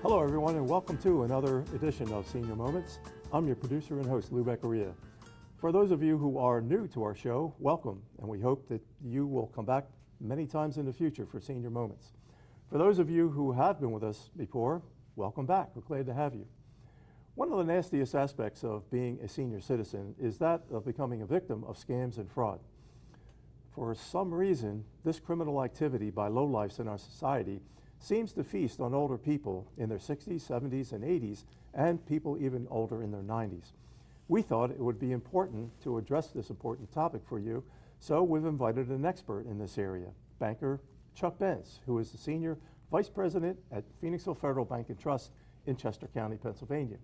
Hello everyone and welcome to another edition of Senior Moments. I'm your producer and host, Lou Beccaria. For those of you who are new to our show, welcome, and we hope that you will come back many times in the future for Senior Moments. For those of you who have been with us before, welcome back. We're glad to have you. One of the nastiest aspects of being a senior citizen is that of becoming a victim of scams and fraud. For some reason, this criminal activity by lowlifes in our society seems to feast on older people in their 60s, 70s, and 80s, and people even older in their 90s. We thought it would be important to address this important topic for you, so we've invited an expert in this area, banker Chuck Benz, who is the Senior Vice President at Phoenixville Federal Bank and Trust in Chester County, Pennsylvania.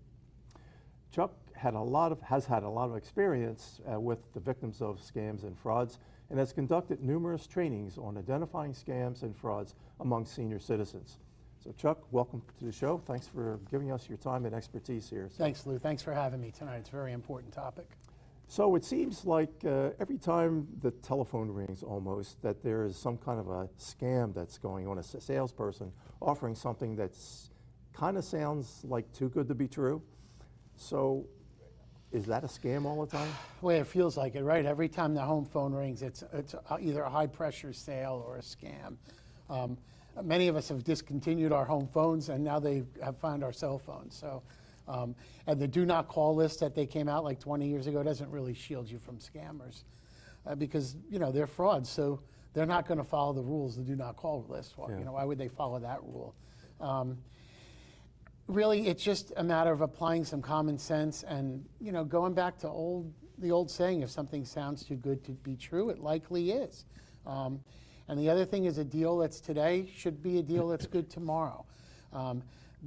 Chuck has had a lot of experience with the victims of scams and frauds and has conducted numerous trainings on identifying scams and frauds among senior citizens. So Chuck, welcome to the show. Thanks for giving us your time and expertise here. Thanks, Lou. Thanks for having me tonight. It's a very important topic. So it seems like every time the telephone rings almost that there is some kind of a scam that's going on, a salesperson offering something that's kind of sounds like too good to be true. So is that a scam all the time? Well, it feels like it, right? Every time the home phone rings, it's either a high-pressure sale or a scam. Many of us have discontinued our home phones, and now they have found our cell phones. So, and the do not call list that they came out like 20 years ago doesn't really shield you from scammers because, you know, they're frauds. So they're not going to follow the rules, the do not call list. Well, yeah. You know, why would they follow that rule? Really, it's just a matter of applying some common sense and, you know, going back to the old saying, if something sounds too good to be true, it likely is. And the other thing is a deal that's today should be a deal that's good tomorrow.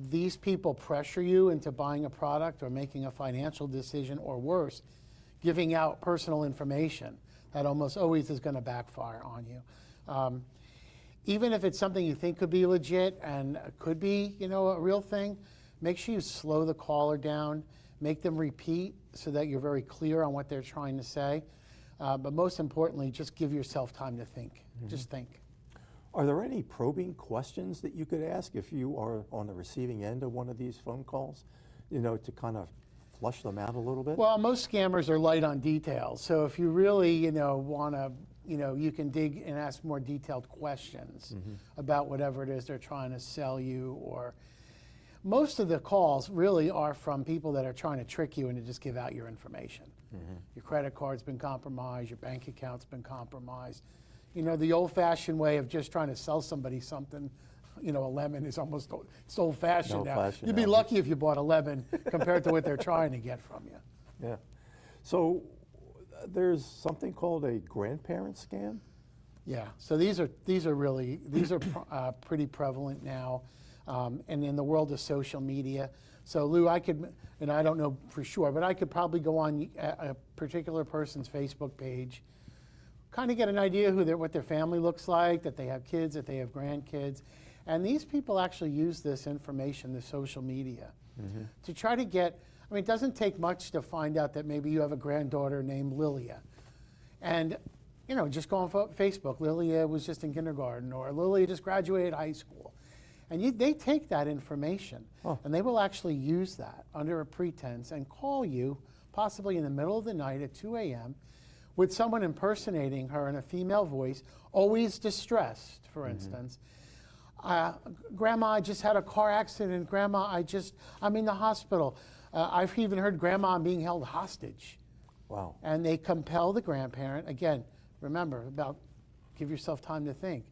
These people pressure you into buying a product or making a financial decision, or worse, giving out personal information that almost always is going to backfire on you. Even if it's something you think could be legit and could be, you know, a real thing, make sure you slow the caller down, make them repeat so that you're very clear on what they're trying to say. But most importantly, just give yourself time to think. Mm-hmm. Just think. Are there any probing questions that you could ask if you are on the receiving end of one of these phone calls, you know, to kind of flush them out a little bit? Well, most scammers are light on details. So if you really, you know, want to, you know, you can dig and ask more detailed questions about whatever it is they're trying to sell you. Or most of the calls really are from people that are trying to trick you and to just give out your information. Your credit card's been compromised, your bank account's been compromised. You know, the old-fashioned way of just trying to sell somebody something, you know, a lemon is almost, it's old-fashioned now. You'd be lucky if you bought a lemon compared to what they're trying to get from you. Yeah. So there's something called a grandparent scam? Yeah, so these are pretty prevalent now, and in the world of social media. So Lou, I could, and I don't know for sure, but I could probably go on a particular person's Facebook page, kind of get an idea what their family looks like, that they have kids, that they have grandkids, and these people actually use this information, the social media, to try to get. I mean, it doesn't take much to find out that maybe you have a granddaughter named Lilia. And, you know, just go on Facebook, Lilia was just in kindergarten, or Lilia just graduated high school. And they take that information, and they will actually use that under a pretense and call you, possibly in the middle of the night at 2 a.m., with someone impersonating her in a female voice, always distressed, for instance. Grandma, I just had a car accident. Grandma, I'm in the hospital. I've even heard grandma being held hostage. Wow. And they compel the grandparent, again, remember, give yourself time to think,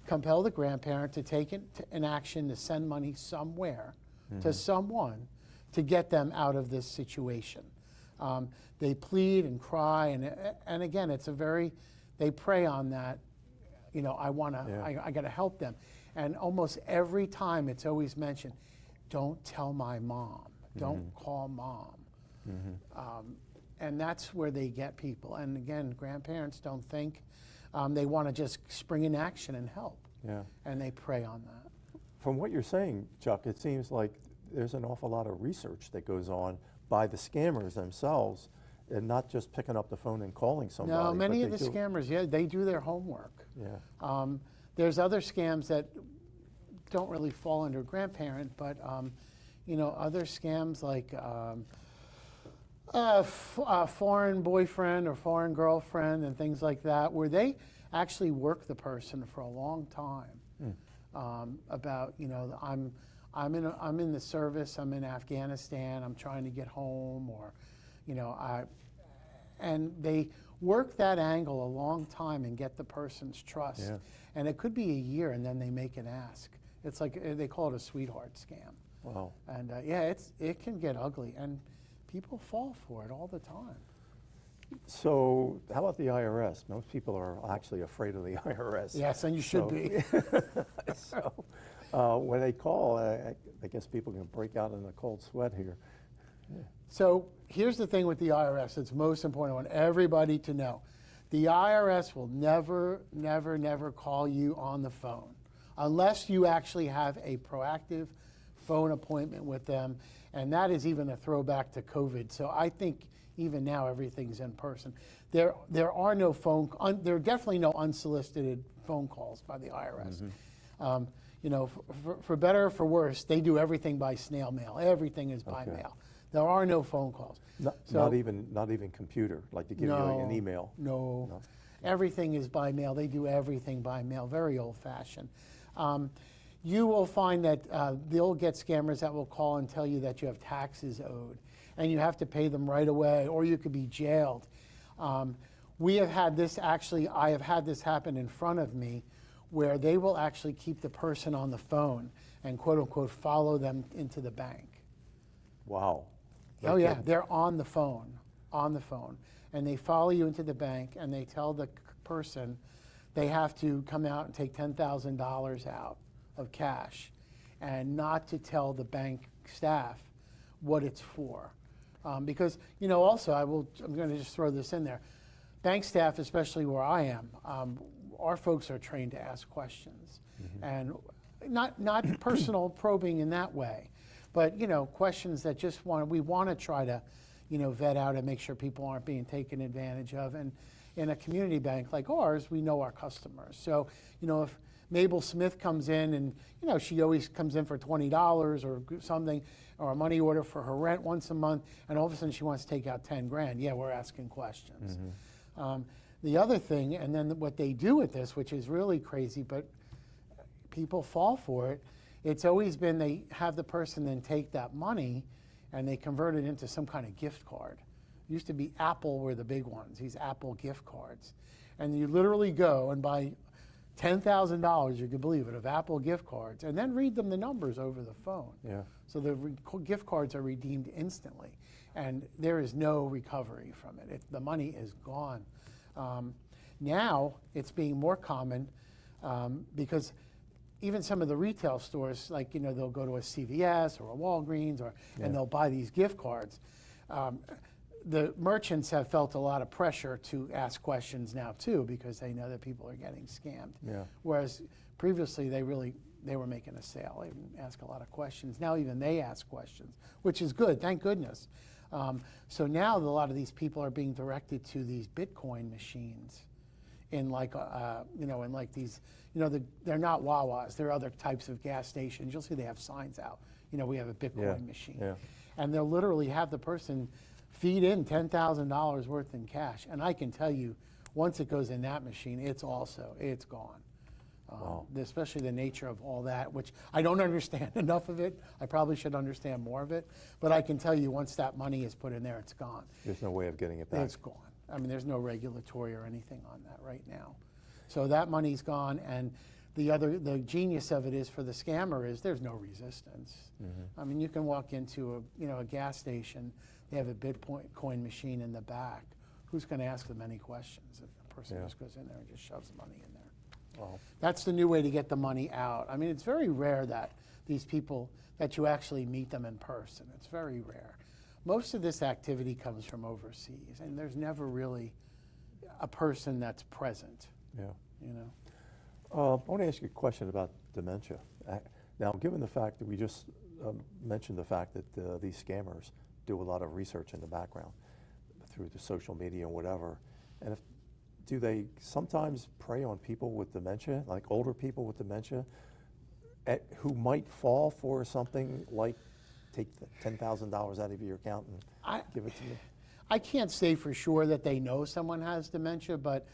compel the grandparent to take an action to send money somewhere to someone to get them out of this situation. They plead and cry, and again, they prey on that, you know, I got to help them. And almost every time it's always mentioned, don't tell my mom. Don't call mom. And that's where they get people. And again, grandparents don't think. They want to just spring in action and help. Yeah. And they prey on that. From what you're saying, Chuck, it seems like there's an awful lot of research that goes on by the scammers themselves, and not just picking up the phone and calling somebody. No, many of the scammers, they do their homework. Yeah. There's other scams that don't really fall under grandparent, but you know, other scams like a foreign boyfriend or foreign girlfriend and things like that, where they actually work the person for a long time about, you know, I'm in the service, I'm in Afghanistan, I'm trying to get home, or, you know, and they work that angle a long time and get the person's trust. Yeah. And it could be a year, and then they make an ask. It's like, they call it a sweetheart scam. Wow. And yeah, it can get ugly, and people fall for it all the time. So how about the IRS? Most people are actually afraid of the IRS. Yes, and you should be. So when they call, I guess people can break out in a cold sweat here. So here's the thing with the IRS. It's most important. I want everybody to know. The IRS will never, never, never call you on the phone unless you actually have a proactive phone appointment with them. And that is even a throwback to COVID. So I think even now everything's in person. There are no there are definitely no unsolicited phone calls by the IRS. Mm-hmm. You know, for better or for worse, they do everything by snail mail. Everything is by mail. There are no phone calls. Not even computer, like to give you like an email. No. Everything is by mail. They do everything by mail. Very old-fashioned. You will find that they'll get scammers that will call and tell you that you have taxes owed, and you have to pay them right away, or you could be jailed. We have had this actually. I have had this happen in front of me, where they will actually keep the person on the phone and quote unquote follow them into the bank. Wow. Oh yeah, they're on the phone, and they follow you into the bank, and they tell the person they have to come out and take $10,000 out of cash, and not to tell the bank staff what it's for, because, you know, also I'm going to just throw this in there. Bank staff, especially where I am, our folks are trained to ask questions, and not personal probing in that way. But, you know, questions that we want to try to, you know, vet out and make sure people aren't being taken advantage of. And in a community bank like ours, we know our customers. So, you know, if Mabel Smith comes in and, you know, she always comes in for $20 or something, or a money order for her rent once a month, and all of a sudden she wants to take out 10 grand, yeah, we're asking questions. The other thing, and then what they do with this, which is really crazy, but people fall for it, it's always been they have the person then take that money and they convert it into some kind of gift card. It used to be Apple were the big ones, these Apple gift cards. And you literally go and buy $10,000, you can believe it, of Apple gift cards, and then read them the numbers over the phone. Yeah. So the gift cards are redeemed instantly, and there is no recovery from it. The money is gone. Now it's being more common because even some of the retail stores, like, you know, they'll go to a CVS or a Walgreens, and they'll buy these gift cards. The merchants have felt a lot of pressure to ask questions now too, because they know that people are getting scammed. Yeah. Whereas previously they were making a sale. They didn't ask a lot of questions. Now even they ask questions, which is good, thank goodness. So now a lot of these people are being directed to these Bitcoin machines in like, you know, in like these, you know, they're not Wawas, they're other types of gas stations. You'll see they have signs out, you know, we have a Bitcoin machine. Yeah. And they'll literally have the person feed in $10,000 worth in cash. And I can tell you, once it goes in that machine, it's gone. Wow. Especially the nature of all that, which I don't understand enough of it. I probably should understand more of it. But I can tell you, once that money is put in there, it's gone. There's no way of getting it back. It's gone. I mean, there's no regulatory or anything on that right now. So that money's gone, and the genius of it is for the scammer is there's no resistance. I mean, you can walk into a gas station, they have a Bitcoin machine in the back. Who's going to ask them any questions? The person just goes in there and just shoves the money in there. Wow. That's the new way to get the money out. I mean, it's very rare that these people, that you actually meet them in person. It's very rare. Most of this activity comes from overseas, and there's never really a person that's present. Yeah. You know. I want to ask you a question about dementia. Now, given the fact that we just mentioned the fact that these scammers do a lot of research in the background through the social media and whatever, and do they sometimes prey on people with dementia, like older people with dementia? who might fall for something like take the $10,000 out of your account and give it to me? I can't say for sure that they know someone has dementia, but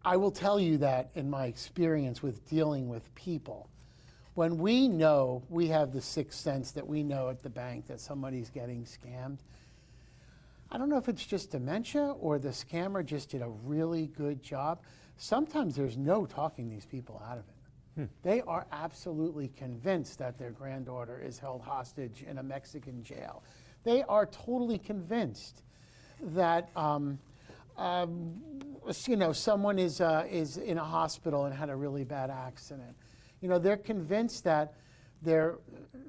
I will tell you that in my experience with dealing with people, when we know, we have the sixth sense that we know at the bank that somebody's getting scammed. I don't know if it's just dementia or the scammer just did a really good job. Sometimes there's no talking these people out of it. They are absolutely convinced that their granddaughter is held hostage in a Mexican jail. They are totally convinced that someone is in a hospital and had a really bad accident. They're convinced that their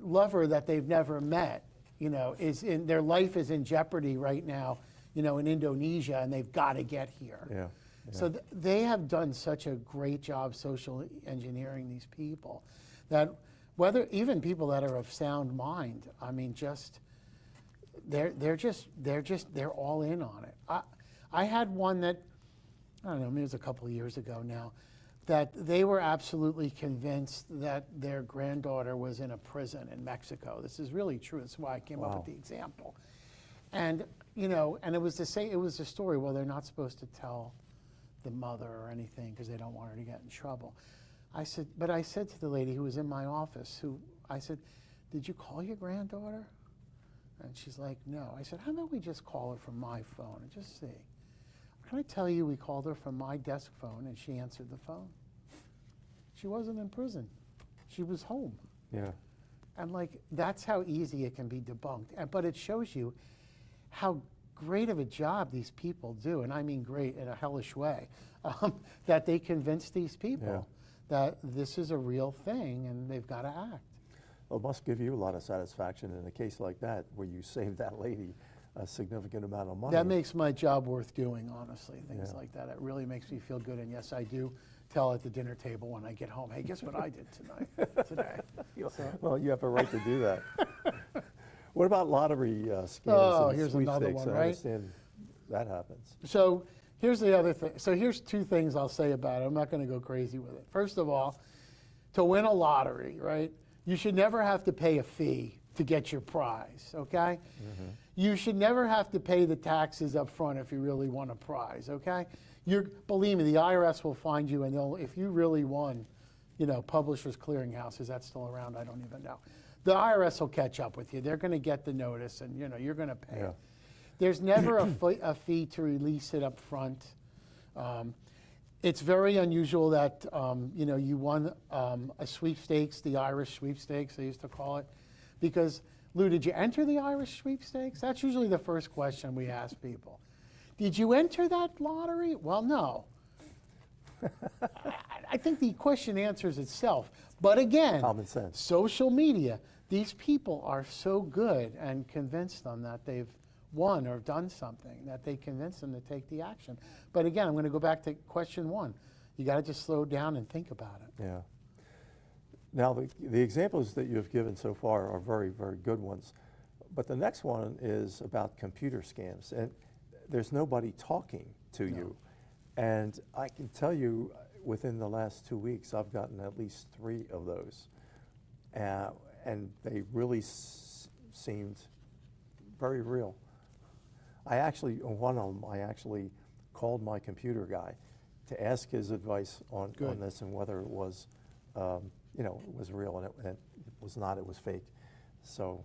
lover that they've never met, their life is in jeopardy right now, in Indonesia, and they've got to get here. Yeah. So they have done such a great job social engineering these people that even people that are of sound mind, I mean, they're all in on it. I had one that, I don't know, maybe it was a couple of years ago now, that they were absolutely convinced that their granddaughter was in a prison in Mexico. This is really true. That's why I came up with the example. And and it was the story. Well, they're not supposed to tell the mother or anything because they don't want her to get in trouble. I said to the lady who was in my office, I said, "Did you call your granddaughter?" And she's like, "No." I said, "How about we just call her from my phone and just see?" Can I tell you, we called her from my desk phone and she answered the phone. She wasn't in prison. She was home. Yeah. And that's how easy it can be debunked. But it shows you how great of a job these people do, and I mean great in a hellish way, that they convince these people that this is a real thing and they've got to act. Well, it must give you a lot of satisfaction in a case like that where you saved that lady a significant amount of money. That makes my job worth doing, honestly, things like that. It really makes me feel good, and yes, I do tell at the dinner table when I get home, "Hey, guess what I did today?" Well, you have a right to do that. What about lottery scams? Oh, and here's another sweepstakes? one, I right? understand that happens. So here's the other thing. So here's two things I'll say about it. I'm not going to go crazy with it. First of all, to win a lottery, right, you should never have to pay a fee to get your prize, okay? Mm-hmm. You should never have to pay the taxes up front if you really want a prize, okay? Believe me, the IRS will find you, and if you really won, Publishers Clearinghouse, is that still around? I don't even know. The IRS will catch up with you. They're going to get the notice, and you're going to pay. Yeah. There's never a fee to release it up front. It's very unusual that you won a sweepstakes, the Irish sweepstakes, they used to call it, because Lou, did you enter the Irish sweepstakes? That's usually the first question we ask people. Did you enter that lottery? Well, no. I think the question answers itself. But again, common sense. Social media, these people are so good and convince them that they've won or done something, that they convince them to take the action. But again, I'm going to go back to question one. You got to just slow down and think about it. Yeah. Now, the examples that you've given so far are very, very good ones. But the next one is about computer scams. And there's nobody talking to you. And I can tell you, within the last 2 weeks, I've gotten at least 3 of those. And they really seemed very real. One of them, I actually called my computer guy to ask his advice on this and whether it was, it was real, and it was not, it was fake. So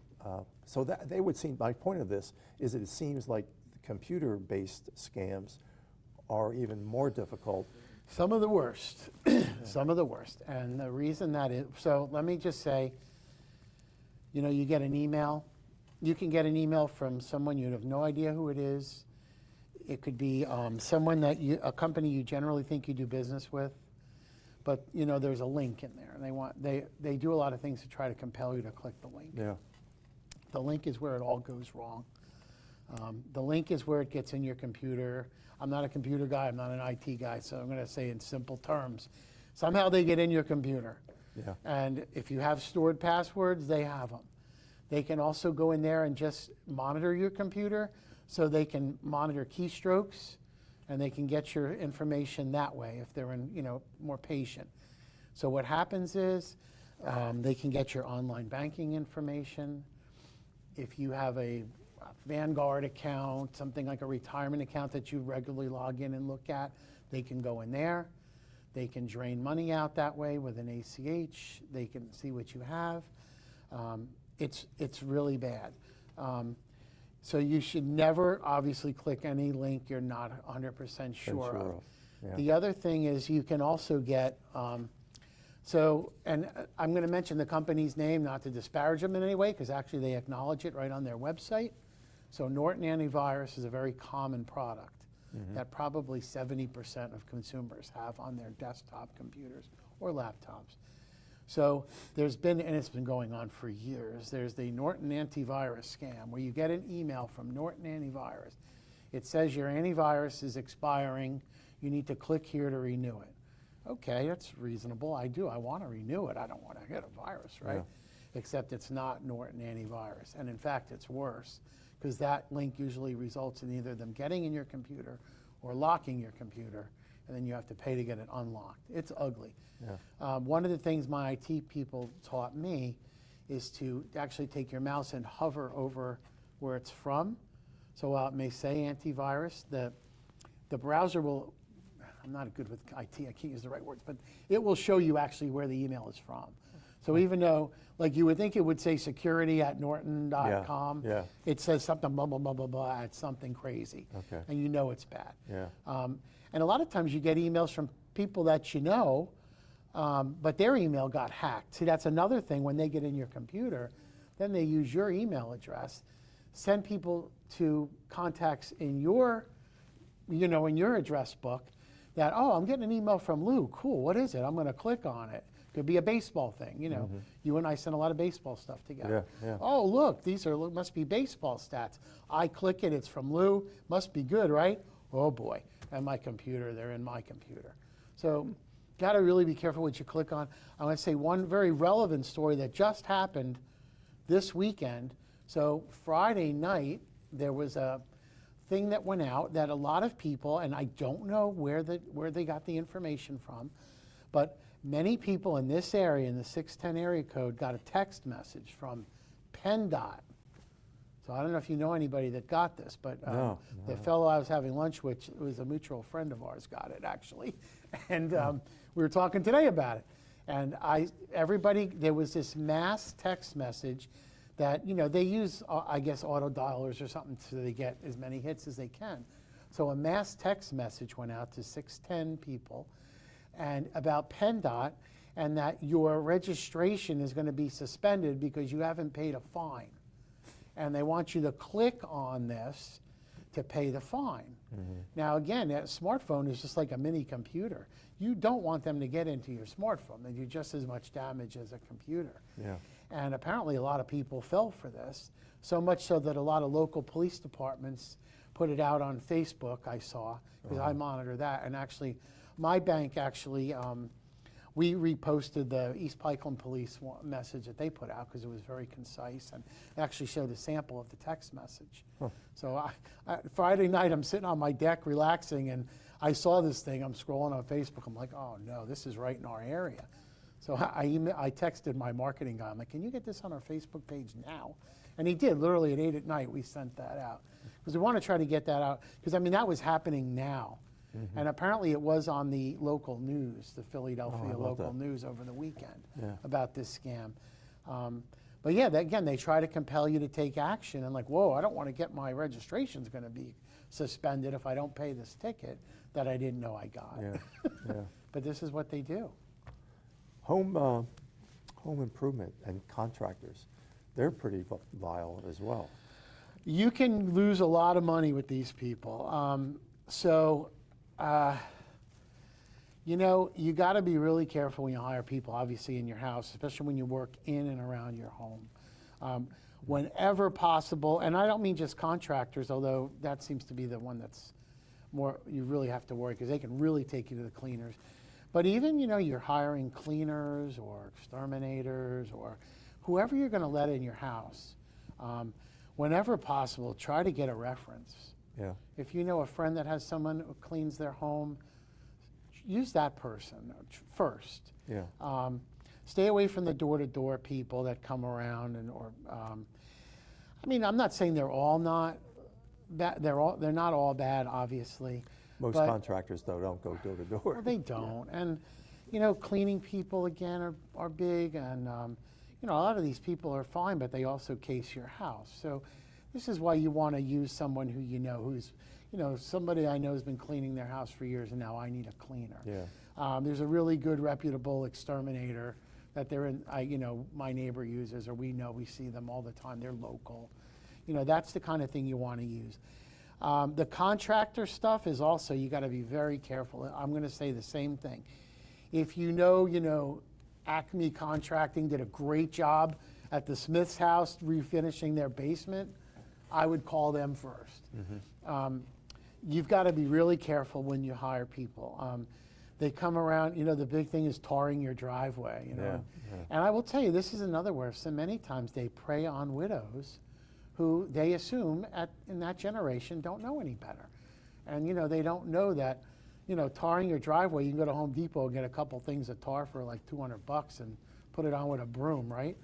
that they would seem, my point of this is that it seems like computer-based scams are even more difficult. Some of the worst, some of the worst. And the reason that is, so let me just say, you get an email. You can get an email from someone you have no idea who it is. It could be someone a company you generally think you do business with, but there's a link in there, and they do a lot of things to try to compel you to click the link. Yeah. The link is where it all goes wrong. The link is where it gets in your computer. I'm not a computer guy, I'm not an IT guy, so I'm going to say in simple terms. Somehow they get in your computer. Yeah. And if you have stored passwords, they have them. They can also go in there and just monitor your computer, so they can monitor keystrokes, and they can get your information that way if they're more patient. So what happens is They can get your online banking information. If you have a Vanguard account, something like a retirement account that you regularly log in and look at, they can go in there. They can drain money out that way with an ACH. They can see what you have. It's really bad. So you should never obviously click any link you're not 100% sure of. Yeah. The other thing is you can also get, and I'm going to mention the company's name, not to disparage them in any way, because actually they acknowledge it right on their website. So Norton Antivirus is a very common product that probably 70% of consumers have on their desktop computers or laptops. So there's been, and it's been going on for years, there's the Norton Antivirus scam where you get an email from Norton Antivirus. It says your antivirus is expiring. You need to click here to renew it. Okay, that's reasonable. I want to renew it. I don't want to get a virus, right? Yeah. Except it's not Norton Antivirus. And in fact, it's worse, because that link usually results in either them getting in your computer or locking your computer, and then you have to pay to get it unlocked. It's ugly. Yeah. One of the things my IT people taught me is to actually take your mouse and hover over where it's from. So while it may say antivirus, the browser will, I'm not good with IT, I can't use the right words, but it will show you actually where the email is from. So even though, like you would think it would say security@norton.com, it says something blah, blah, blah, blah, blah, at something crazy. Okay. And you know it's bad. Yeah. And a lot of times you get emails from people that you know, but their email got hacked. See, that's another thing. When they get in your computer, then they use your email address, send people to contacts in your, in your address book that, oh, I'm getting an email from Lou. Cool, what is it? I'm going to click on it. Could be a baseball thing, You and I send a lot of baseball stuff together. Yeah, yeah. Oh, look, these must be baseball stats. I click it, it's from Lou, must be good, right? Oh boy, and my computer, they're in my computer. So, got to really be careful what you click on. I want to say one very relevant story that just happened this weekend. So Friday night, there was a thing that went out that a lot of people, and I don't know where they got the information from, but many people in this area, in the 610 area code, got a text message from PennDOT. So I don't know if you know anybody that got this, but the fellow I was having lunch with, was a mutual friend of ours, got it actually. And we were talking today about it. And there was this mass text message that, they use, I guess, auto dialers or something so they get as many hits as they can. So a mass text message went out to 610 people and about PennDOT, and that your registration is going to be suspended because you haven't paid a fine. And they want you to click on this to pay the fine. Now again, a smartphone is just like a mini computer. You don't want them to get into your smartphone. They do just as much damage as a computer. Yeah. And apparently a lot of people fell for this, so much so that a lot of local police departments put it out on Facebook, I saw, because I monitor that. And actually, my bank actually, we reposted the East Pikeland Police message that they put out because it was very concise and actually showed a sample of the text message. So Friday night, I'm sitting on my deck relaxing, and I saw this thing. I'm scrolling on Facebook. I'm like, oh no, this is right in our area. So I texted my marketing guy. I'm like, can you get this on our Facebook page now? And he did. Literally at 8 at night, we sent that out because we want to try to get that out because that was happening now. And apparently it was on the local news, the Philadelphia local news over the weekend about this scam. But yeah, again, they try to compel you to take action and like, whoa, I don't want to get my registration's going to be suspended if I don't pay this ticket that I didn't know I got. But this is what they do. Home improvement and contractors, they're pretty vile as well. You can lose a lot of money with these people. You got to be really careful when you hire people, obviously, in your house, especially when you work in and around your home. Whenever possible, and I don't mean just contractors, although that seems to be the one that's more, you really have to worry because they can really take you to the cleaners. But even, you're hiring cleaners or exterminators or whoever you're going to let in your house, whenever possible, try to get a reference. Yeah. If you know a friend that has someone who cleans their home, use that person first. Yeah. stay away from the door-to-door people that come around I mean, I'm not saying they're all not bad. They're not all bad, obviously. Most but, contractors, though, don't go door to door. Well, they don't. And, cleaning people, again, are big. And, a lot of these people are fine, but they also case your house. So this is why you want to use someone who who's, somebody I know has been cleaning their house for years, and now I need a cleaner. Yeah. There's a really good, reputable exterminator that my neighbor uses, or we see them all the time. They're local. That's the kind of thing you want to use. The contractor stuff is also, you got to be very careful. I'm going to say the same thing. If Acme Contracting did a great job at the Smith's house refinishing their basement, I would call them first. Mm-hmm. You've got to be really careful when you hire people. They come around, the big thing is tarring your driveway, Yeah, yeah. And I will tell you, this is another where so many times they prey on widows who they assume in that generation don't know any better. And, they don't know that, tarring your driveway, you can go to Home Depot and get a couple things of tar for like $200 and put it on with a broom, right?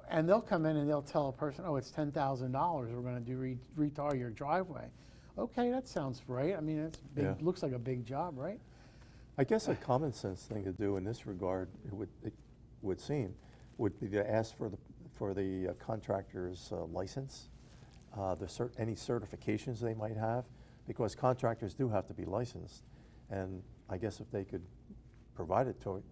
And they'll come in and they'll tell a person, oh, it's $10,000 we're going to retar your driveway. Okay, that sounds right. I mean, it's big, Yeah. looks like a big job, right? I guess a common sense thing to do in this regard, it would seem, would be to ask for the contractor's license, any certifications they might have, because contractors do have to be licensed. And I guess if they could provide it to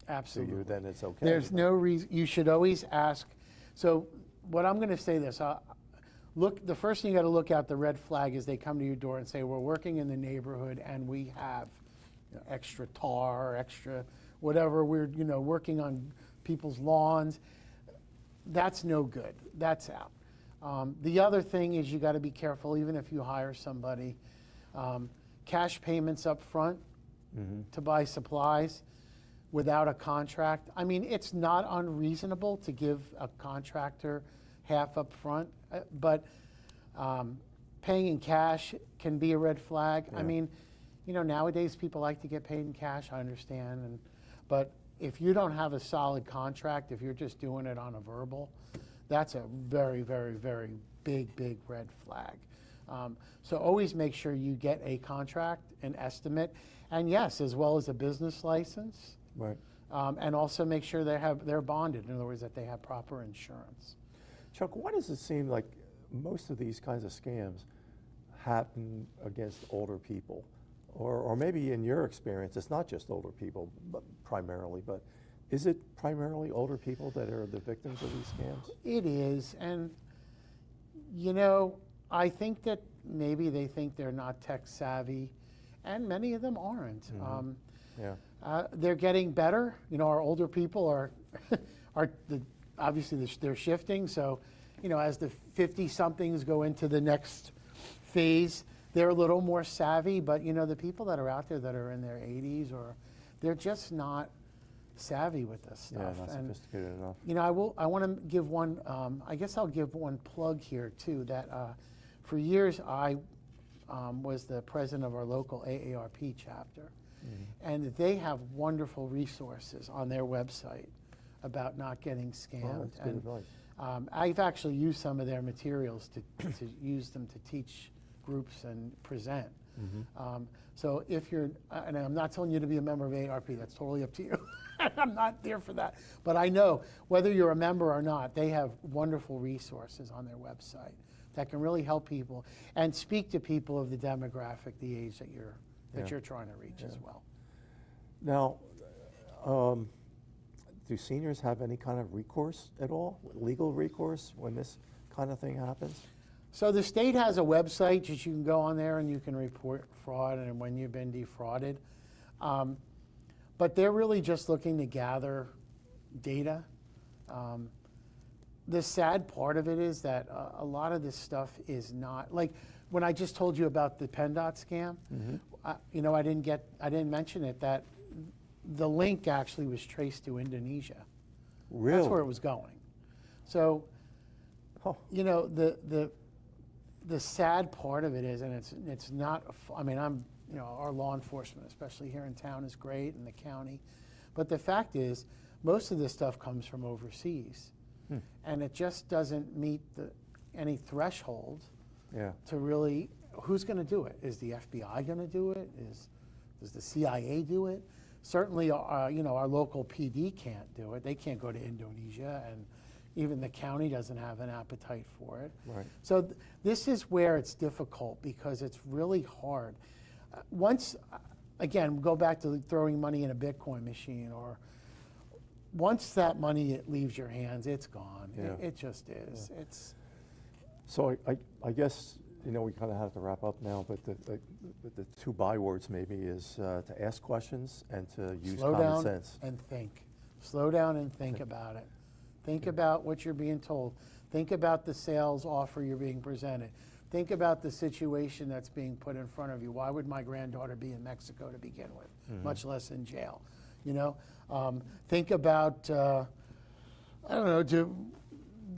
Absolutely. you, then it's okay. There's no reason, you should always ask. So what I'm going to say this, the first thing you got to look at, the red flag, is they come to your door and say, we're working in the neighborhood and we have extra tar, extra whatever, we're working on people's lawns. That's no good. That's out. The other thing is you got to be careful, even if you hire somebody, cash payments up front to buy supplies without a contract. I mean, it's not unreasonable to give a contractor half up front, but paying in cash can be a red flag. Yeah. I mean, nowadays people like to get paid in cash, I understand, but if you don't have a solid contract, if you're just doing it on a verbal, that's a very, very, very big red flag. So always make sure you get a contract, an estimate, and yes, as well as a business license. Right. And also make sure they're bonded. In other words, that they have proper insurance. Chuck, why does it seem like most of these kinds of scams happen against older people? Or maybe in your experience, it's not just older people, but primarily, but is it primarily older people that are the victims of these scams? It is, and I think that maybe they think they're not tech savvy, and many of them aren't. Mm-hmm. Yeah. They're getting better. Our older people are obviously they're shifting. So, as the 50-somethings go into the next phase, they're a little more savvy. But the people that are out there that are in their 80s, they're just not savvy with this stuff. Yeah, not sophisticated enough. I want to give one. I guess I'll give one plug here too. That for years I was the president of our local AARP chapter. Mm-hmm. And they have wonderful resources on their website about not getting scammed. Oh, that's good advice. I've actually used some of their materials to use them to teach groups and present. Mm-hmm. So if you're, and I'm not telling you to be a member of AARP, that's totally up to you. I'm not there for that. But I know whether you're a member or not, they have wonderful resources on their website that can really help people and speak to people of the demographic, the age that you're trying to reach as well. Now, do seniors have any kind of recourse at all, legal recourse, when this kind of thing happens? So the state has a website that you can go on there and you can report fraud and when you've been defrauded. But they're really just looking to gather data. The sad part of it is that a lot of this stuff is not, like when I just told you about the PennDOT scam, mm-hmm. I didn't mention it, that the link actually was traced to Indonesia. Really? That's where it was going. So, the sad part of it is, and it's not, I mean, our law enforcement, especially here in town, is great, and the county. But the fact is, most of this stuff comes from overseas. And it just doesn't meet any threshold Yeah. to really, who's going to do it? Is the FBI going to do it? Does the CIA do it? Certainly, our local PD can't do it. They can't go to Indonesia, and even the county doesn't have an appetite for it. Right. So this is where it's difficult because it's really hard. Again, go back to throwing money in a Bitcoin machine, or once that money leaves your hands, it's gone. Yeah. It just is. Yeah. It's So I guess, we kind of have to wrap up now, but the two bywords maybe is to ask questions and to use slow common down sense. and think. Slow down and think about it. Think about what you're being told. Think about the sales offer you're being presented. Think about the situation that's being put in front of you. Why would my granddaughter be in Mexico to begin with, much less in jail? Think about,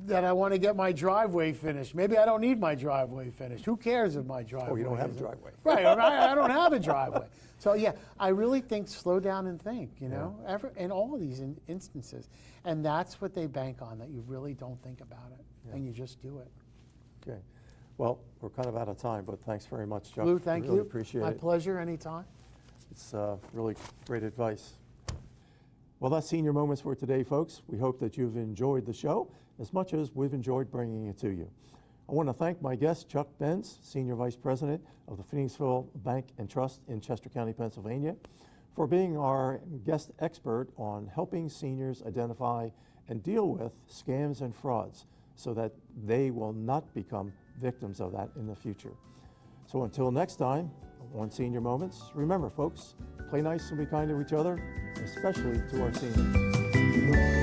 that I want to get my driveway finished. Maybe I don't need my driveway finished. Who cares if my driveway? Oh, you don't have a isn't- driveway. Right, I don't have a driveway. So yeah, I really think slow down and think, in all of these instances. And that's what they bank on, that you really don't think about it, and you just do it. Okay. Well, we're kind of out of time, but thanks very much, Chuck. Lou, thank really you. Appreciate My it. pleasure, anytime. It's really great advice. Well, that's Senior Moments for today, folks. We hope that you've enjoyed the show as much as we've enjoyed bringing it to you. I want to thank my guest, Chuck Benz, Senior Vice President of the Phoenixville Bank and Trust in Chester County, Pennsylvania, for being our guest expert on helping seniors identify and deal with scams and frauds so that they will not become victims of that in the future. So until next time, on Senior Moments, remember, folks, play nice and be kind to each other, especially to our seniors.